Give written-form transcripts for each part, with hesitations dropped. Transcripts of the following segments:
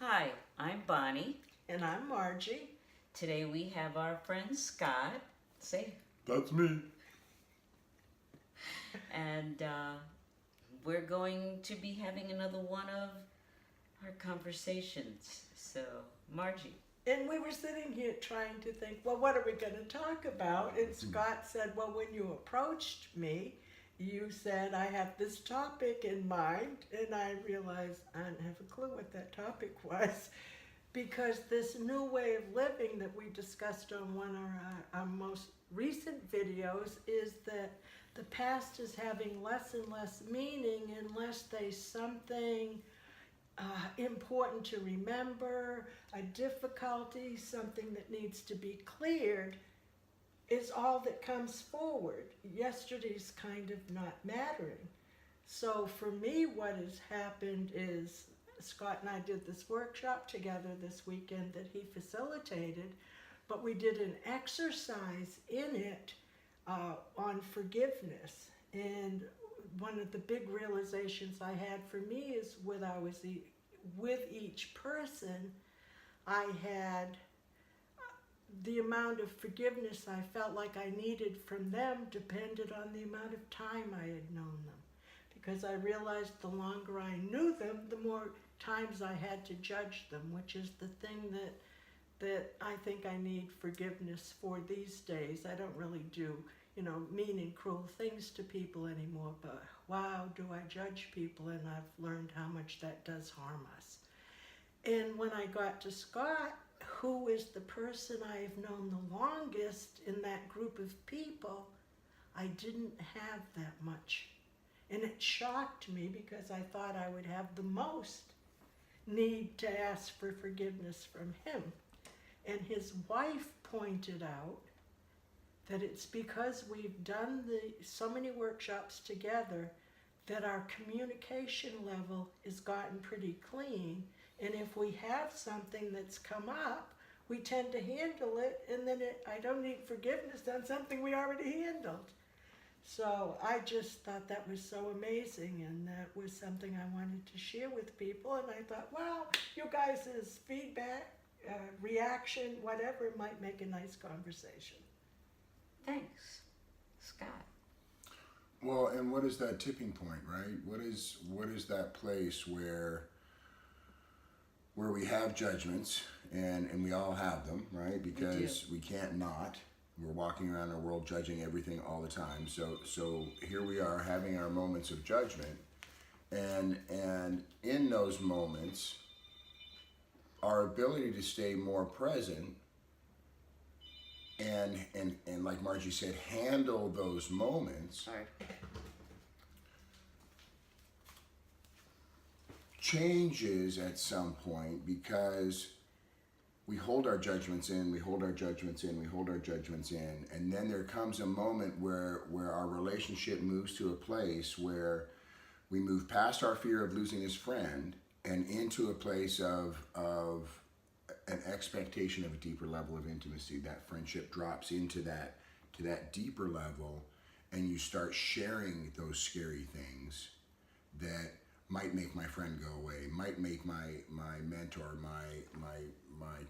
Hi, I'm Bonnie. And I'm Margie. Today we have our friend Scott. Say, That's me. and we're going to be having another one of our conversations. So, Margie. And we were sitting here trying to think, well, what are we going to talk about? And Scott said, well, when you approached me, you said, I have this topic in mind. And I realized I didn't have a clue what that topic was. Because this new way of living that we discussed on one of our most recent videos is that the past is having less and less meaning unless there's something important to remember, a difficulty, something that needs to be cleared, is all that comes forward. Yesterday's kind of not mattering. So for me, what has happened is Scott and I did this workshop together this weekend that he facilitated, but we did an exercise in it on forgiveness. And one of the big realizations I had for me is with each person, I had the amount of forgiveness I felt like I needed from them depended on the amount of time I had known them. Because I realized the longer I knew them, the more times I had to judge them, which is the thing that I think I need forgiveness for these days. I don't really do, mean and cruel things to people anymore, but wow, do I judge people, and I've learned how much that does harm us. And when I got to Scott, who is the person I've known the longest in that group of people, I didn't have that much. And it shocked me because I thought I would have the most need to ask for forgiveness from him. And his wife pointed out that it's because we've done so many workshops together that our communication level has gotten pretty clean. And if we have something that's come up, we tend to handle it, and then I don't need forgiveness on something we already handled. So I just thought that was so amazing, and that was something I wanted to share with people. And I thought, well, you guys' feedback, reaction, whatever, might make a nice conversation. Thanks, Scott. Well, and what is that tipping point, right? What is that place where we have judgments, and we all have them, right? Because we can't not. We're walking around our world judging everything all the time. So here we are having our moments of judgment, and in those moments, our ability to stay more present and like Margie said, handle those moments. Sorry. Changes at some point because we hold our judgments in, we hold our judgments in, we hold our judgments in, and then there comes a moment where our relationship moves to a place where we move past our fear of losing this friend and into a place of an expectation of a deeper level of intimacy. That friendship drops into that deeper level, and you start sharing those scary things that might make my friend go away, might make my mentor, my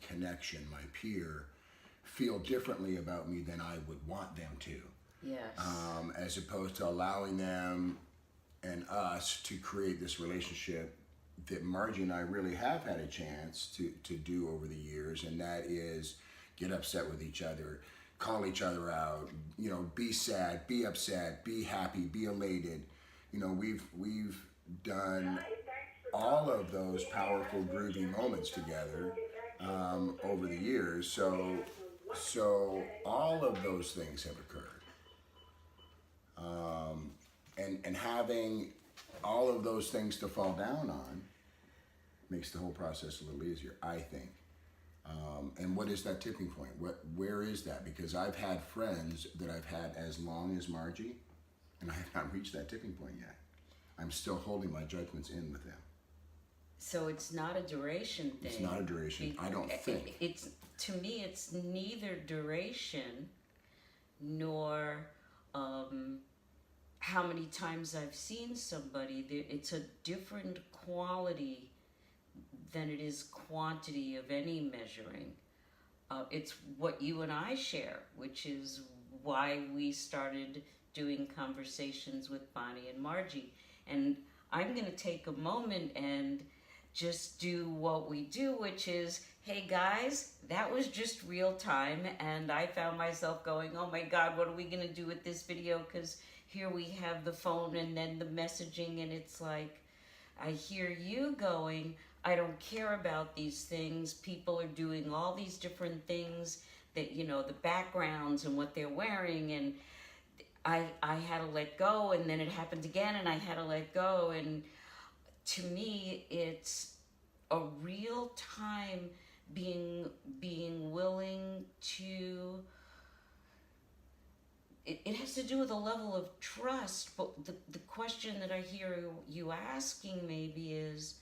connection, my peer feel differently about me than I would want them to. Yes. As opposed to allowing them and us to create this relationship that Margie and I really have had a chance to do over the years, and that is get upset with each other, call each other out, be sad, be upset, be happy, be elated. We've done all of those powerful, groovy moments together over the years. So all of those things have occurred. And having all of those things to fall down on makes the whole process a little easier, I think. And what is that tipping point? Where is that? Because I've had friends that I've had as long as Margie, and I have not reached that tipping point yet. I'm still holding my judgments in with them. So it's not a duration thing. It's not a duration, I don't think. To me, it's neither duration nor how many times I've seen somebody. It's a different quality than it is quantity of any measuring. It's what you and I share, which is why we started doing conversations with Bonnie and Margie. And I'm going to take a moment and just do what we do, which is, hey guys, that was just real time, and I found myself going, oh my God, what are we going to do with this video? Because here we have the phone and then the messaging, and it's like, I hear you going, I don't care about these things. People are doing all these different things that, you know, the backgrounds and what they're wearing, and I had to let go, and then it happened again, and I had to let go. And to me, it's a real time being willing to. It has to do with a level of trust, but the question that I hear you asking maybe is,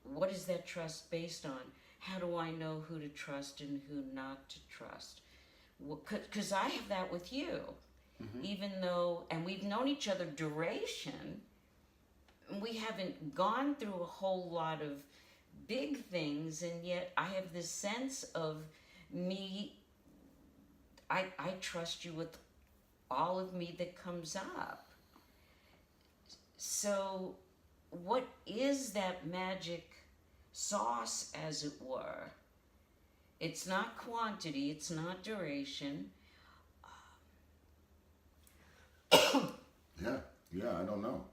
what is that trust based on? How do I know who to trust and who not to trust? Because I have that with you. Mm-hmm. Even though, and we've known each other duration, we haven't gone through a whole lot of big things, and yet I have this sense of me, I trust you with all of me that comes up. So what is that magic sauce, as it were? It's not quantity, it's not duration. Yeah, I don't know.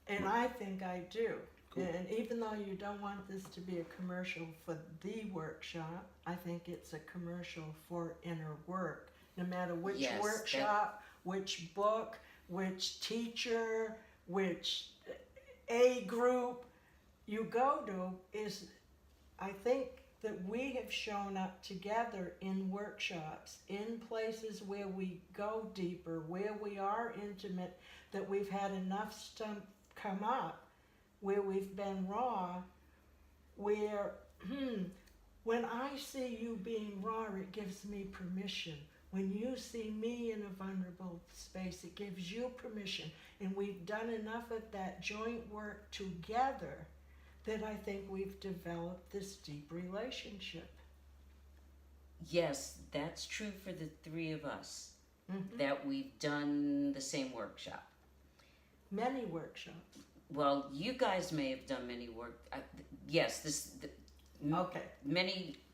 And I think I do. Cool. And even though you don't want this to be a commercial for the workshop, I think it's a commercial for inner work. No matter which workshop, which book, which teacher, which A group you go to, is, I think that we have shown up together in workshops, in places where we go deeper, where we are intimate, that we've had enough stuff come up, where we've been raw, where when I see you being raw, it gives me permission. When you see me in a vulnerable space, it gives you permission. And we've done enough of that joint work together that I think we've developed this deep relationship. Yes, that's true for the three of us, Mm-hmm. that we've done the same workshop. Many workshops. Well, you guys may have done many work. Yes, Okay.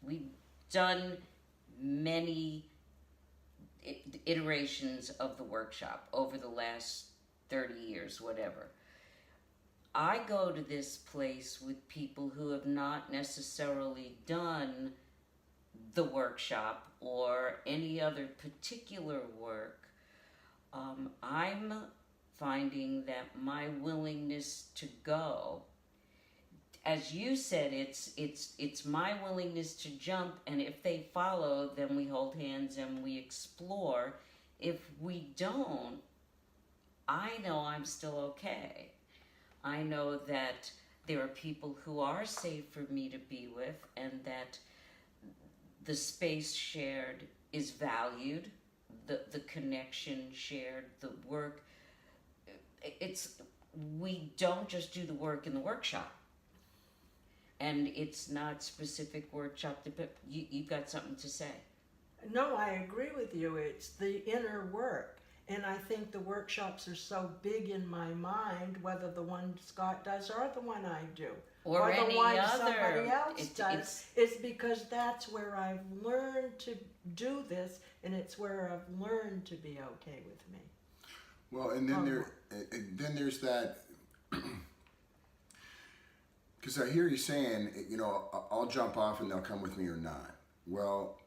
We've done many iterations of the workshop over the last 30 years, whatever. I go to this place with people who have not necessarily done the workshop or any other particular work. I'm finding that my willingness to go, as you said, it's my willingness to jump, and if they follow, then we hold hands and we explore. If we don't, I know I'm still okay. I know that there are people who are safe for me to be with, and that the space shared is valued, the connection shared, the work. We don't just do the work in the workshop. And it's not specific workshop, but you got something to say. No, I agree with you. It's the inner work. And I think the workshops are so big in my mind, whether the one Scott does or the one I do, or the any one other. somebody else does, it's because that's where I've learned to do this, and it's where I've learned to be okay with me. Well, and then there's that, because I hear you saying, you know, I'll jump off and they'll come with me or not. Well,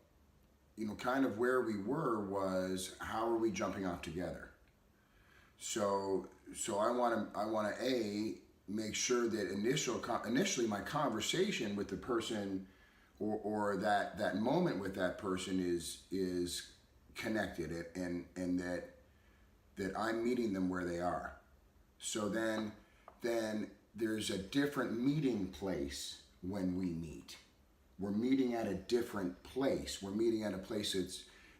you know, kind of where we were was, how are we jumping off together? So I want to make sure that initially my conversation with the person or that moment with that person is connected, and that I'm meeting them where they are. So then there's a different meeting place when we meet. We're meeting at a different place. We're meeting at a place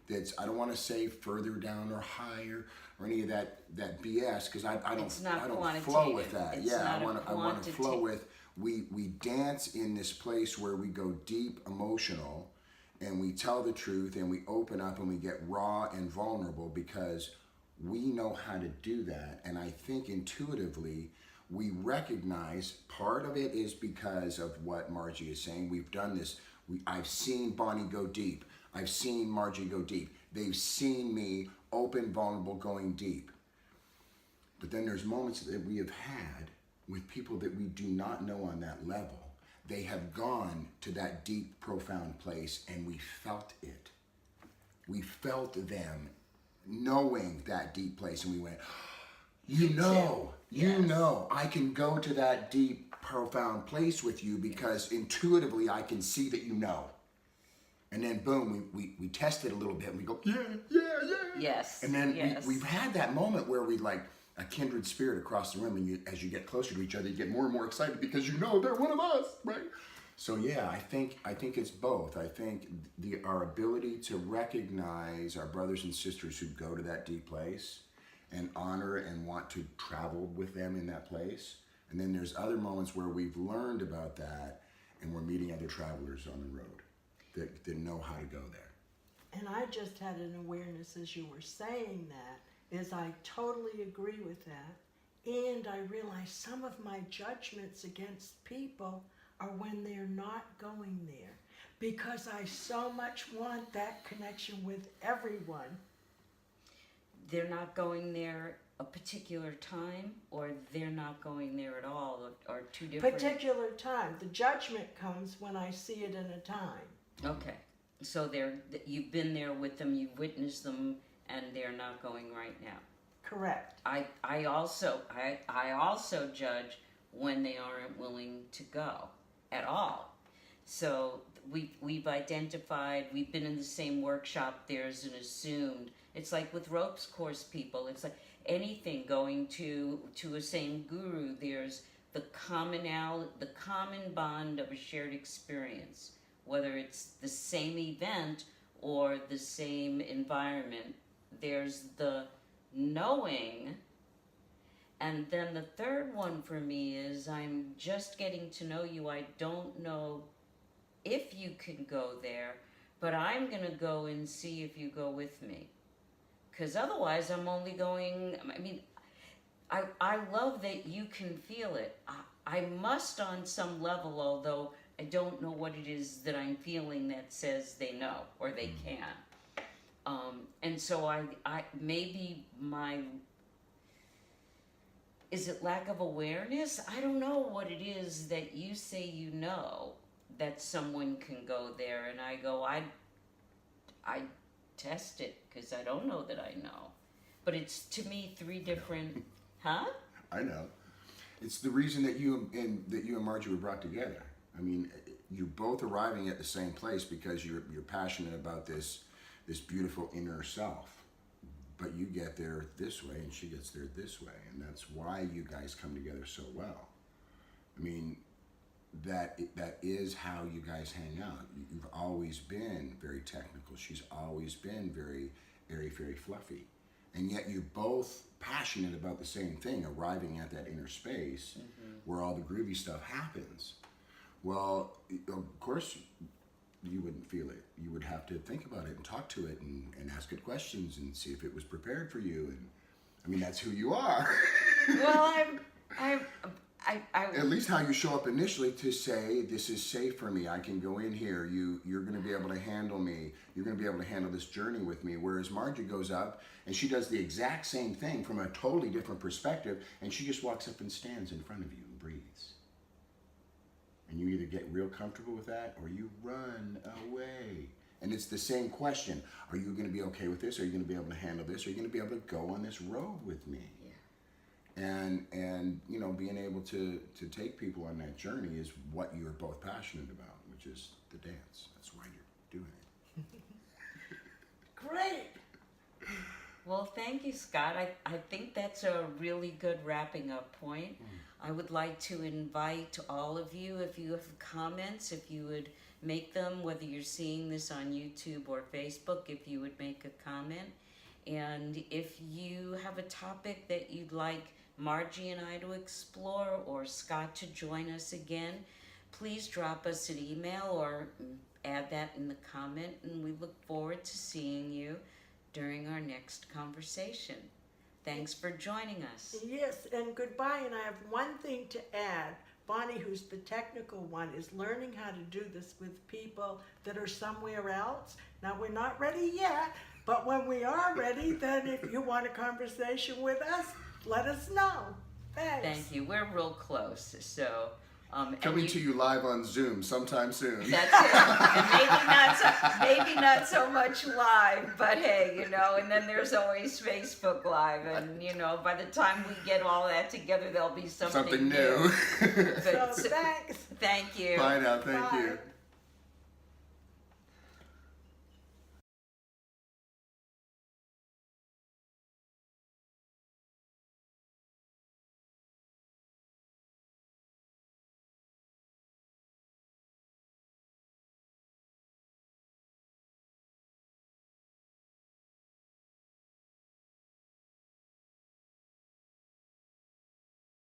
that's I don't want to say further down or higher or any of that BS, because I don't flow with that. It's I want to flow we dance in this place where we go deep emotional, and we tell the truth, and we open up, and we get raw and vulnerable because we know how to do that. And I think intuitively we recognize part of it is because of what Margie is saying. We've done this. I've seen Bonnie go deep. I've seen Margie go deep. They've seen me open, vulnerable, going deep. But then there's moments that we have had with people that we do not know on that level. They have gone to that deep, profound place, and we felt it. We felt them knowing that deep place, and we went, you know, I can go to that deep, profound place with you because intuitively I can see that you know. And then boom, we test it a little bit, and we go, yeah. Yes. And then we've had that moment where we like a kindred spirit across the room, and as you get closer to each other, you get more and more excited because you know they're one of us, right? So yeah, I think it's both. I think our ability to recognize our brothers and sisters who go to that deep place and honor and want to travel with them in that place. And then there's other moments where we've learned about that and we're meeting other travelers on the road that know how to go there. And I just had an awareness as you were saying that, is I totally agree with that. And I realize some of my judgments against people are when they're not going there, because I so much want that connection with everyone. They're not going there a particular time, or they're not going there at all, or two different... Particular time. The judgment comes when I see it in a time. Okay. So you've been there with them, you've witnessed them, and they're not going right now. Correct. I also judge when they aren't willing to go at all. So we've identified, we've been in the same workshop, there's an assumed, it's like with ropes course people, it's like anything going to a same guru, there's the common bond of a shared experience, whether it's the same event or the same environment. There's the knowing. And then the third one for me is I'm just getting to know you. I don't know if you can go there, but I'm going to go and see if you go with me. Because otherwise I'm only going, I mean, I love that you can feel it. I must on some level, although I don't know what it is that I'm feeling that says they know or they can. And so I maybe is it lack of awareness? I don't know what it is that you say you know that someone can go there, and I go, I test it because I don't know that I know. But it's, to me, three different, huh? I know. It's the reason that you and Margie were brought together. I mean, you're both arriving at the same place because you're passionate about this beautiful inner self. But you get there this way and she gets there this way, and that's why you guys come together so well. I mean, that is how you guys hang out. You've always been very technical. She's always been very airy, very fluffy. And yet you're both passionate about the same thing, arriving at that inner space where all the groovy stuff happens. Well, of course, you wouldn't feel it. You would have to think about it and talk to it and ask it questions and see if it was prepared for you. And I mean, that's who you are. Well, I at least how you show up initially to say, this is safe for me. I can go in here. You're going to be able to handle me. You're going to be able to handle this journey with me. Whereas Margie goes up and she does the exact same thing from a totally different perspective, and she just walks up and stands in front of you and breathes. And you either get real comfortable with that or you run away. And it's the same question. Are you going to be okay with this? Are you going to be able to handle this? Are you going to be able to go on this road with me? Yeah. And you know, being able to take people on that journey is what you're both passionate about, which is the dance. That's why you're doing it. Great. Well, thank you, Scott. I think that's a really good wrapping up point. I would like to invite all of you, if you have comments, if you would make them, whether you're seeing this on YouTube or Facebook, if you would make a comment. And if you have a topic that you'd like Margie and I to explore, or Scott to join us again, please drop us an email or add that in the comment, and we look forward to seeing you during our next conversation. Thanks for joining us. Yes, and goodbye. And I have one thing to add. Bonnie, who's the technical one, is learning how to do this with people that are somewhere else. Now, we're not ready yet, but when we are ready, then if you want a conversation with us, let us know. Thanks. Thank you. We're real close, so and Coming to you live on Zoom sometime soon. That's it. And maybe not so much live, but hey, you know, and then there's always Facebook Live, and you know, by the time we get all that together, there'll be something new. But, So thanks. Thank you. Bye now. Thank Bye. you.